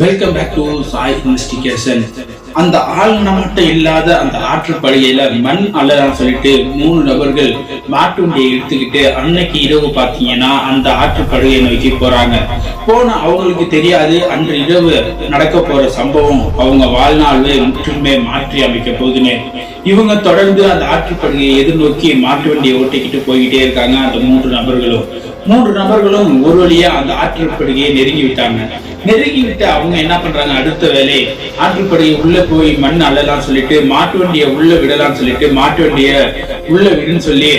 Welcome back to Sai investigation. அந்த ஆழ்ன மட்டும் இல்லாத அந்த ஆற்றுப்படுகையில மண் அள்ளலாம் சொல்லிட்டு 3 நபர்கள் மாட்டு வண்டியை எடுத்துக்கிட்டு அன்னைக்கு இரவு பாத்தீங்கன்னா அந்த ஆற்றுப்படுகையை நோக்கி போறாங்க. போன அவங்களுக்கு தெரியாது அன்று இரவு நடக்க போற சம்பவம் அவங்க வாழ்நாளே முற்றுமே மாற்றி அமைக்க போகுதுன்னு. இவங்க தொடர்ந்து அந்த ஆற்றுப்படுகையை எதிர்நோக்கி மாட்டு வண்டியை ஓட்டிக்கிட்டு போய்கிட்டே இருக்காங்க. அந்த 3 நபர்களும் ஒரு வழியா அந்த ஆற்றுப்படுகையை நெருங்கி விட்டாங்க. நெருங்கி விட்டு அவங்க என்ன பண்றாங்க, அடுத்த வேலை ஆற்றுப்படுகை உள்ள போய் மண் அள்ளலாம் சொல்லிட்டு மாட்டு வண்டியை உள்ள விடலாம் சொல்லிட்டு மாட்டு வண்டிய உள்ள விடுன்னு சொல்லி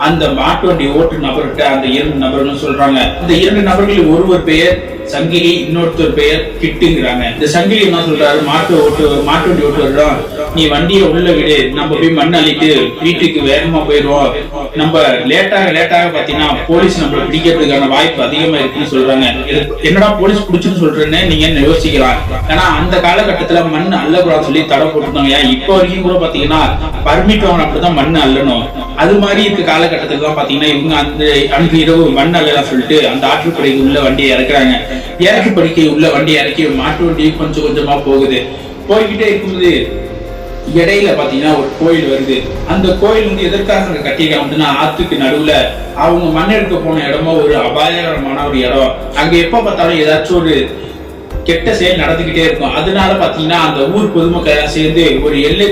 அந்த மாட்டு வண்டி ஓட்டு நபர்கிட்ட அந்த 2 நபர்களும் சொல்றாங்க. இந்த 2 நபர்களில் ஒருவர் பெயர் சங்கிலி, இன்னொருத்தர் பெயர் கிட்டுங்கிறாங்க. இந்த சங்கிலி என்ன சொல்றாரு, மாட்டு வண்டி ஓட்டுறோம், நீ வண்டியை உள்ள விடு, நம்ம போய் மண் அள்ளிட்டு வீட்டுக்கு வேகமா போயிடுவோம், நம்ம லேட்டாக பாத்தீங்கன்னா போலீஸ் நம்மள பிடிக்கிறதுக்கான வாய்ப்பு அதிகமா இருக்குன்னு சொல்றாங்க. என்னடா போலீஸ் பிடிச்சுன்னு சொல்றேன்னு நீங்க என்ன யோசிக்கலாம். ஏன்னா அந்த காலகட்டத்துல மண் அள்ளக்கூடாது சொல்லி தடை போட்டுருந்தாங்க. இப்ப வரைக்கும் கூட பாத்தீங்கன்னா பர்மிட் வாங்க அப்படிதான் மண் அள்ளணும். அது மாதிரி இருக்க காலகட்டத்துல தான் பாத்தீங்கன்னா இவங்க அன்றைக்கு இரவு மண் அள்ளலாம் சொல்லிட்டு அந்த ஆற்றுப்படுகை உள்ள வண்டியை இறக்குறாங்க. இறக்கி படிக்கை உள்ள வண்டியை இறக்கி மாட்டு வண்டி கொஞ்சம் கொஞ்சமா போகுது. போய்கிட்டே இருக்கும்போது இடையில பாத்தீங்கன்னா ஒரு கோயில் வருது. அந்த கோயில் வந்து எதற்காக கட்டியிருக்காங்கன்னா ஆத்துக்கு நடுவுல அவங்க மண் எடுக்க போன இடமோ ஒரு அபாயகரமான ஒரு இடம். அங்க எப்ப பார்த்தாலும் ஏதாச்சும் ஒரு கெட்ட செயல் நடந்துகிட்டே இருக்கும். அதனால பாத்தீங்கன்னா அந்த ஊர் பொதுமக்கள் சேர்ந்து ஒரு எல்லை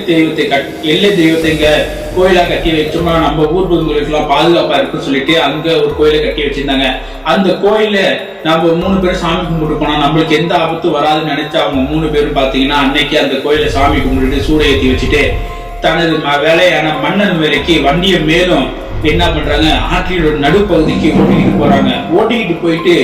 தெய்வத்தை கோயிலா கட்டி வச்சோம்னா நம்ம ஊர் பொதுமக்களுக்கு எல்லாம் பாதுகாப்பா இருக்குன்னு சொல்லிட்டு அங்க ஒரு கோயிலை கட்டி வச்சிருந்தாங்க. அந்த கோயில நம்ம 3 பேரும் சாமி கும்பிட்டு போனா நம்மளுக்கு எந்த ஆபத்தும் வராதுன்னு நினைச்சு அவங்க 3 பேரும் பாத்தீங்கன்னா அன்னைக்கு அந்த கோயில சாமி கும்பிட்டு சூட ஏற்றி வச்சுட்டு தனது வேலையான மன்னன் வேலைக்கு வண்டியை மேலும் என்ன பண்றாங்க, ஆற்றிலோட நடுப்பகுதிக்கு ஓட்டிக்கிட்டு போறாங்க. ஓட்டிக்கிட்டு போயிட்டு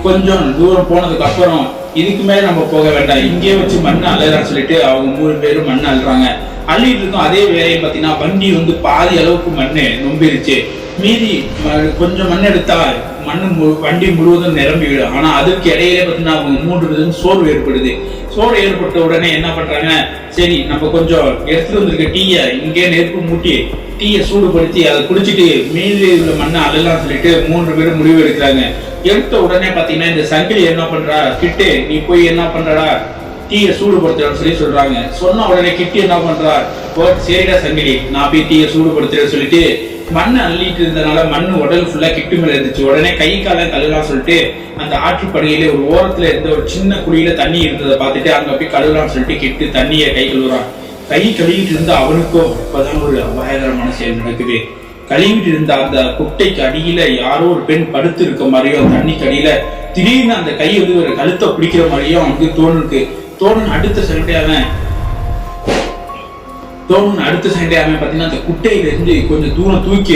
கொஞ்சம் தூரம் போனதுக்கு அப்புறம் இதுக்கு மேல நம்ம போக வேண்டாம், இங்கே வச்சு மண் அள்ளலான்னு சொல்லிட்டு அவங்க 3 பேரும் மண் அள்ளுறாங்க. அள்ளிட்டு இருக்கும் அதே வேலையை பாத்தீங்கன்னா வண்டி வந்து பாதி அளவுக்கு மண்ணு நொம்பிருச்சு. மீதி கொஞ்சம் மண் எடுத்தா வண்டி முழுவதும் நிரம்பி விடும். ஆனா அதுக்கு இடையிலே பாத்தீங்கன்னா அவங்க 3 பேரும் சோர்வு ஏற்படுது. சோர்வு ஏற்பட்ட உடனே என்ன பண்றாங்க, சரி நம்ம கொஞ்சம் எடுத்துட்டு வந்திருக்க டீயை இங்கே நெருப்பு மூட்டி டீயை சூடுபடுத்தி அதை குடிச்சிட்டு மீதி உள்ள மண்ணை அள்ளலாம் சொல்லிட்டு 3 பேரும் முடிவு எடுக்கிறாங்க. எடுத்த உடனே பாத்தீங்கன்னா இந்த சங்கிலி என்ன பண்றா, கிட்டு நீ போய் என்ன பண்றா டீயை சூடுபடுத்துறான்னு சொல்றாங்க. சொன்ன உடனே கிட்டு என்ன பண்றா, சரிடா சங்கிலி நான் போய் டீயை சூடுபடுத்துறேன்னு சொல்லிட்டு மண்ணை அள்ளிட்டு இருந்தனால மண்ணு உடல் ஃபுல்லா கிட்டு மேல இருந்துச்சு. உடனே கை கால கழுவலாம் சொல்லிட்டு அந்த ஆற்றுப்படுகையில ஒரு ஓரத்துல இருந்த ஒரு சின்ன குழியில தண்ணி இருந்ததை பார்த்துட்டு அங்க போய் கழுவலாம்னு சொல்லிட்டு கிட்டு தண்ணியை கை கழுவுறான். கை கழுவிட்டு இருந்தா அவனுக்கும் இப்பதான் ஒரு அபாயகரமான செயல் நடக்குது. கழுவிட்டு இருந்த அந்த குட்டைக்கு அடியில யாரோ ஒரு பெண் படுத்து இருக்க மாதிரியும் தண்ணிக்கு அடியில திடீர்னு அந்த கை வந்து ஒரு கழுத்தை பிடிக்கிற மாதிரியும் அவனுக்கு தோணுன்னு அடுத்த சண்டையாம பாத்தீங்கன்னா அந்த குட்டையில இருந்து கொஞ்சம் தூரம் தூக்கி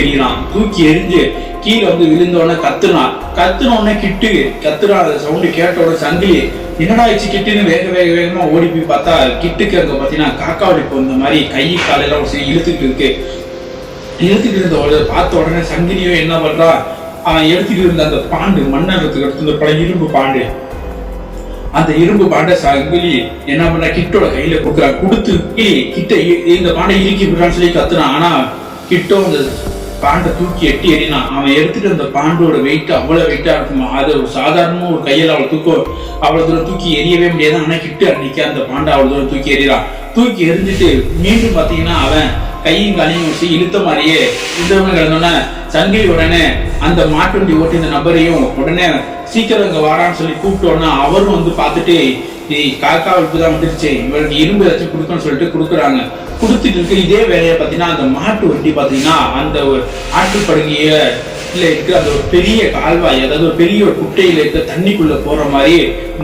எறிஞ்சு கீழே வந்து விழுந்தோடனே கத்துனோடனே கிட்டு கத்துறா. அந்த சவுண்டு கேட்டோட சங்கிலி என்னடா ஆயிடுச்சு கிட்டுன்னு வேகமா ஓடி போய் பார்த்தா கிட்டுக்கு அங்க பாத்தீங்கன்னா காக்கா வெடிப்பு வந்த மாதிரி கை காலெல்லாம் இழுத்துட்டு இருந்த பார்த்த உடனே சங்கிலியும் என்ன பண்றா, அவன் எடுத்துட்டு இருந்த அந்த பாண்டு மண்ணறதுக்கு எடுத்து இந்த பழைய இரும்பு பாண்டு, அந்த இரும்பு பாண்டை சங்கிலி என்ன பண்ற கிட்டோட கையில கொடுக்குறான். கொடுத்து கிட்ட இந்த பாண்டை இறுக்கி விடுறான்னு சொல்லி கத்துனான். ஆனா கிட்டோ அந்த பாண்டை தூக்கி எட்டி எறினான். அவன் எடுத்துட்டு அந்த பாண்டோட வெயிட் அவ்வளவு வெயிட்டா இருக்குமா, அது ஒரு சாதாரணமா ஒரு கையில அவளை அவ்வளவு தூரம் தூக்கி எரியவே முடியாது. ஆனா கிட்ட அன்னைக்கு அந்த பாண்டை அவ்வளவு தூரம் தூக்கி எறிறான். தூக்கி எரிஞ்சிட்டு மீண்டும் பாத்தீங்கன்னா அவன் கையும் காலையும் வச்சு இழுத்த மாதிரியே கிடந்தோடனே சங்கிலி உடனே அந்த மாட்டு வண்டி ஓட்டி இந்த நபரையும் உடனே சீக்கிரம் இங்க வாடான்னு சொல்லி கூப்பிட்டோன்னா அவரும் வந்து பார்த்துட்டு காக்கா தான் வந்துருச்சு, இவருக்கு இரும்பு ஏதாச்சும் கொடுக்கணும்னு சொல்லிட்டு கொடுக்குறாங்க. கொடுத்துட்டு இருக்கு. இதே வேலையை பார்த்தீங்கன்னா அந்த மாட்டு வண்டி பார்த்தீங்கன்னா அந்த ஒரு ஆற்றுப்படுகைய இருக்கிற அந்த ஒரு பெரிய கால்வாய், அதாவது ஒரு பெரிய ஒரு குட்டையில இருக்க தண்ணிக்குள்ள போற மாதிரி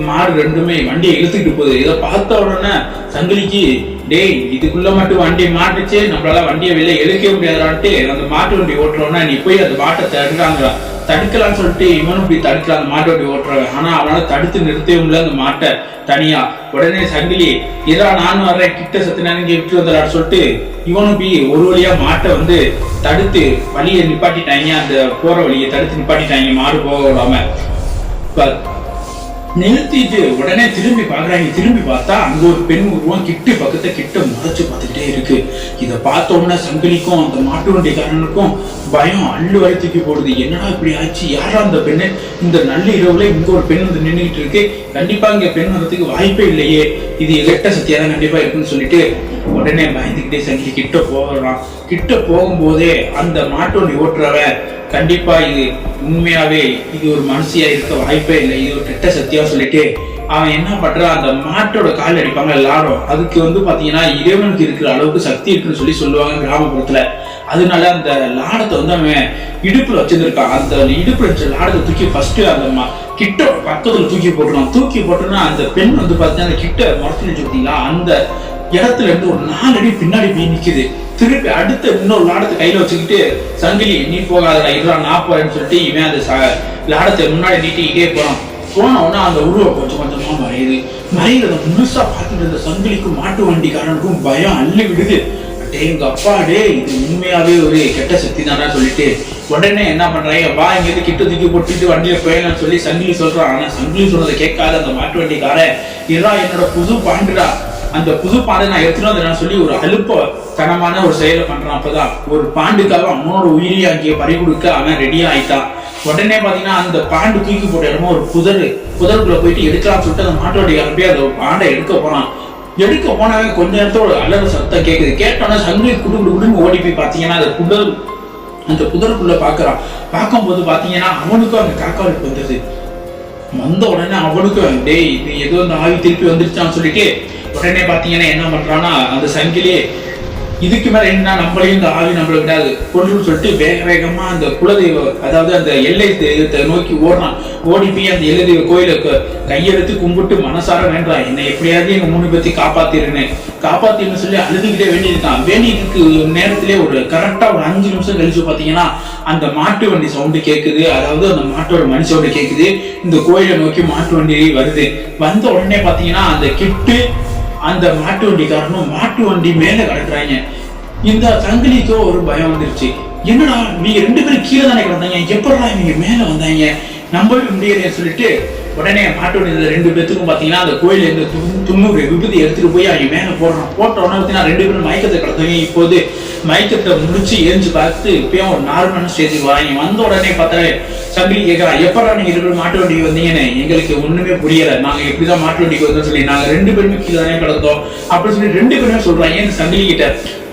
மாடு ரெண்டுமே வண்டியை இழுத்துக்கிட்டு போகுது. இதை பார்த்த உடனே சங்கிலிக்கு டேய் இதுக்குள்ள மட்டும் வண்டி மாட்டுச்சு, நம்மளால வண்டியை வெளியே இழுக்க முடியாதான்ட்டு அந்த மாட்டு வண்டி ஓட்டுறோம்னா நீ போய் அந்த மாட்டை தடுக்கலாம்னு சொல்லிட்டு இவனும் இப்படி தடுக்கலாம் அந்த மாட்டு வண்டி ஓட்டுறவன். ஆனா அவனால தடுத்து நிறுத்தவே முடியல அந்த மாட்டை தனியா. உடனே சங்கிலி இதா நானும் வர்றேன் கிட்ட சத்து நேரம் விட்டு வந்துடான்னு சொல்லிட்டு இவனும் போய் ஒரு வழியா மாட்டை வந்து தடுத்து வழியை நிப்பாட்டிட்டாங்க. அந்த போற வழியை தடுத்து நிப்பாட்டிட்டாங்க மாடு போக விடாம. நிறுத்திட்டு உடனே திரும்பி பாக்குறாங்க. திரும்பி பார்த்தா அங்க ஒரு பெண் உருவம் கிட்ட முறைச்சு பார்த்துக்கிட்டே இருக்கு. இதை பார்த்த உடனே சங்கிலிக்கும் அந்த மாட்டு வண்டிக்காரனுக்கும் பயம் அள்ளு வரை தூக்கி போடுது. என்னடா இப்படி ஆச்சு, யாரா அந்த பெண்ணு, இந்த நல்ல இரவுல இங்க ஒரு பெண் வந்து நின்றுகிட்டு இருக்கு, கண்டிப்பா இங்க பெண் வர்றதுக்கு வாய்ப்பே இல்லையே, இது கெட்ட சத்தியா தான் கண்டிப்பா இருக்குன்னு சொல்லிட்டு உடனே பயந்துக்கிட்டே சங்கிலி கிட்ட போகிறான். கிட்ட போகும்போதே அந்த மாட்டு வண்டி ஓட்டுறவன் கண்டிப்பா இது உண்மையாவே இது ஒரு மனுஷியா இருக்க வாய்ப்பே இல்லை, இது ஒரு கெட்ட சத்தியா சொல்லிட்டு அவன் என்ன பண்றான், அந்த மாட்டோட கால் அடிப்பாங்க லாடம், அதுக்கு வந்து பாத்தீங்கன்னா இறைவனுக்கு இருக்கிற அளவுக்கு சக்தி இருக்குன்னு சொல்லுவாங்க கிராமப்புறத்துல. அதனால அந்த லாடத்தை வந்து அவன் இடுப்புல வச்சிருந்திருக்கான். அந்த இடுப்புல வச்ச லாடத்தை தூக்கி ஃபர்ஸ்ட் அந்த கிட்ட பக்கத்துல தூக்கி போட்டுருவான். தூக்கி போட்டோன்னா அந்த பெண் வந்து பாத்தீங்கன்னா அந்த கிட்ட முறைச்சு வச்சுக்கிட்டீங்களா, அந்த இடத்துல இருந்து ஒரு 4 அடி பின்னாடி போய் நிக்குது. திருப்பி அடுத்த இன்னொரு லாடத்தை கையில வச்சுக்கிட்டு சங்கிலி நீ போகாதடா இருடா நான் போறேன்னு சொல்லிட்டு இவன் அந்த லாடத்தை முன்னாடி நீட்டிக்கிட்டே போறான். போன உடனே அந்த உருவம் கொஞ்சம் கொஞ்சமா மறைகிறத முழுசா பார்த்துட்டு இருந்த சங்கிலிக்கும் மாட்டு வண்டிக்காரனுக்கும் பயம் அள்ளி விடுது. எங்க அப்பாடே இது உண்மையாவே ஒரு கெட்ட சக்தி தானா சொல்லிட்டு உடனே என்ன பண்றாங்க, வா இங்கிருந்து கிட்ட தூக்கி போட்டுட்டு வண்டியில போயிடலாம்னு சொல்லி சங்கிலி சொல்றான். ஆனா சங்கிலி சொன்னதை கேட்காத அந்த மாட்டு வண்டிக்காரன் இதா என்னோட புது பாண்டுடா, அந்த புது பாண்டை நான் எடுத்துன்னு சொல்லி ஒரு அலுப்ப தனமான ஒரு செயலை பண்றான். அப்பதான் ஒரு பாண்டுக்காக அவனோட உயிரி அங்கே பறி கொடுக்க அவன் ரெடியா ஆயிட்டான். உடனே பாத்தீங்கன்னா அந்த பாண்டு தூக்கி போட்ட இடமா ஒரு புதருக்குள்ள போயிட்டு எடுக்கலாம்னு சொல்லிட்டு அந்த மாட்டோடைய அனுப்பி அந்த பாண்டை எடுக்க போனவன் கொஞ்ச நேரத்தோட அலற சத்தம் கேட்குது. கேட்டோன்னா சங்கிலி குடுன்னு ஓடி போய் பாத்தீங்கன்னா அந்த புதருக்குள்ள பாக்குறான். பார்க்கும்போது பாத்தீங்கன்னா அவனுக்கும் அந்த காக்காவுக்கு வந்த உடனே அவனுக்கும் டேய் இது ஏதோ அந்த ஆவி திருப்பி வந்துருச்சான்னு சொல்லிட்டு உடனே பாத்தீங்கன்னா என்ன பண்றான்னா அந்த சங்கிலியே இதுக்கு மேல என்ன நம்மளையும் இந்த ஆவி நம்மள விடாது கொண்டு சொல்லிட்டு வேகமா அந்த குலதெய்வ அதாவது அந்த எல்லை தெய்வத்தை நோக்கி ஓடுறான். ஓடி போய் அந்த எல்லை தெய்வ கோயிலுக்கு கையெழுத்து கும்பிட்டு மனசார வேண்டாம் என்னை எப்படியாவது எங்க 3 பேர்த்தையும் காப்பாத்திருன்னு சொல்லி அழுதுகிட்டே வேண்டியிருக்கான். வேண்டியதுக்கு நேரத்திலே ஒரு கரெக்டா ஒரு 5 நிமிஷம் கழிச்சு பாத்தீங்கன்னா அந்த மாட்டு வண்டி சவுண்டு கேட்குது. அதாவது அந்த மாட்டோட மணி சவுண்டு கேட்குது. இந்த கோயிலை நோக்கி மாட்டு வண்டி வருது. வந்த உடனே பாத்தீங்கன்னா அந்த கிட்டு அந்த மாட்டு வண்டிக்காரனும் மாட்டு வண்டி மேல கிடக்குறாங்க. இந்த சங்கிலிக்கோ ஒரு பயம் வந்துருச்சு. என்னடா நீங்க 2 பேரும் கீழே தானே கிடந்தாங்க, எப்படா இவங்க மேல வந்தாங்க, நம்பவே முடியலைன்னு சொல்லிட்டு உடனே மாட்டு வண்டி 2 பேத்துக்கும் பாத்தீங்கன்னா அந்த கோயில இருந்து 90 விபூதி எடுத்துட்டு போய் அவங்க மேல போட்ட உடனே பாத்தீங்கன்னா 2 பேரும் மயக்கத்தை கிடந்தவங்க இப்போது மயக்கத்தை முடிச்சு எரிஞ்சு பார்த்து இப்பயும் ஒரு நார்மலான ஸ்டேஜுக்கு வராங்க. வந்த உடனே பார்த்தா சங்கிலி கேட்கறான், எப்படா நீங்க 2 பேரும் மாட்டு வண்டிக்கு வந்தீங்கன்னு எங்களுக்கு ஒண்ணுமே புரியல, நாங்க எப்படிதான் மாட்டு வண்டிக்கு வந்தோம் சொல்லி நாங்க 2 பேருமே கீழே தானே கிடந்தோம் அப்படின்னு சொல்லி 2 பேருமே சொல்றாங்க சங்கிலி கிட்ட.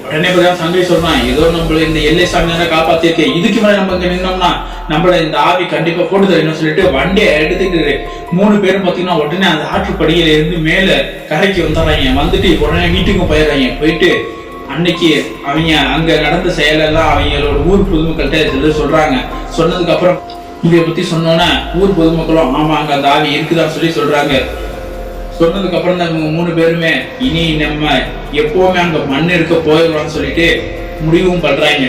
உடனே பார்த்தா சங்கிலி சொல்றான், ஏதோ நம்மள இந்த எல்லை சாமி தானே காப்பாத்திருக்கேன், இதுக்கு மேல நம்ம இங்க நின்னோம்னா நம்மள இந்த ஆவி கண்டிப்பா போட்டு தரணும் சொல்லிட்டு வண்டியை எடுத்துட்டு 3 பேரும் பாத்தீங்கன்னா உடனே அந்த ஆற்றுப்படியில இருந்து மேல கரைக்கு வந்துடுறாங்க. வந்துட்டு உடனே வீட்டுக்கும் போயிடுறாங்க. போயிட்டு அன்னைக்கு அவங்க அங்க நடந்த செயலெல்லாம் அவங்களோட ஊர் பொதுமக்கள்கிட்ட சொல்றாங்க. சொன்னதுக்கு அப்புறம் இதை பத்தி சொன்னோன்னா ஊர் பொதுமக்களும் ஆமா அங்க அந்த ஆவி இருக்குதான் சொல்றாங்க. சொன்னதுக்கு அப்புறம் தான் இவங்க 3 பேருமே இனி நம்ம எப்பவுமே அங்க மண் இருக்க போயிடுவான்னு சொல்லிட்டு முடிவும் பண்றாங்க.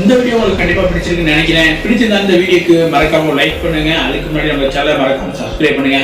இந்த வீடியோ உங்களுக்கு கண்டிப்பா பிடிச்சிருக்குன்னு நினைக்கிறேன். பிடிச்சிருந்தா இந்த வீடியோக்கு மறக்காம லைக் பண்ணுங்க. அதுக்கு முன்னாடி நம்ம சேனலை மறக்காம சப்ஸ்கிரைப் பண்ணுங்க.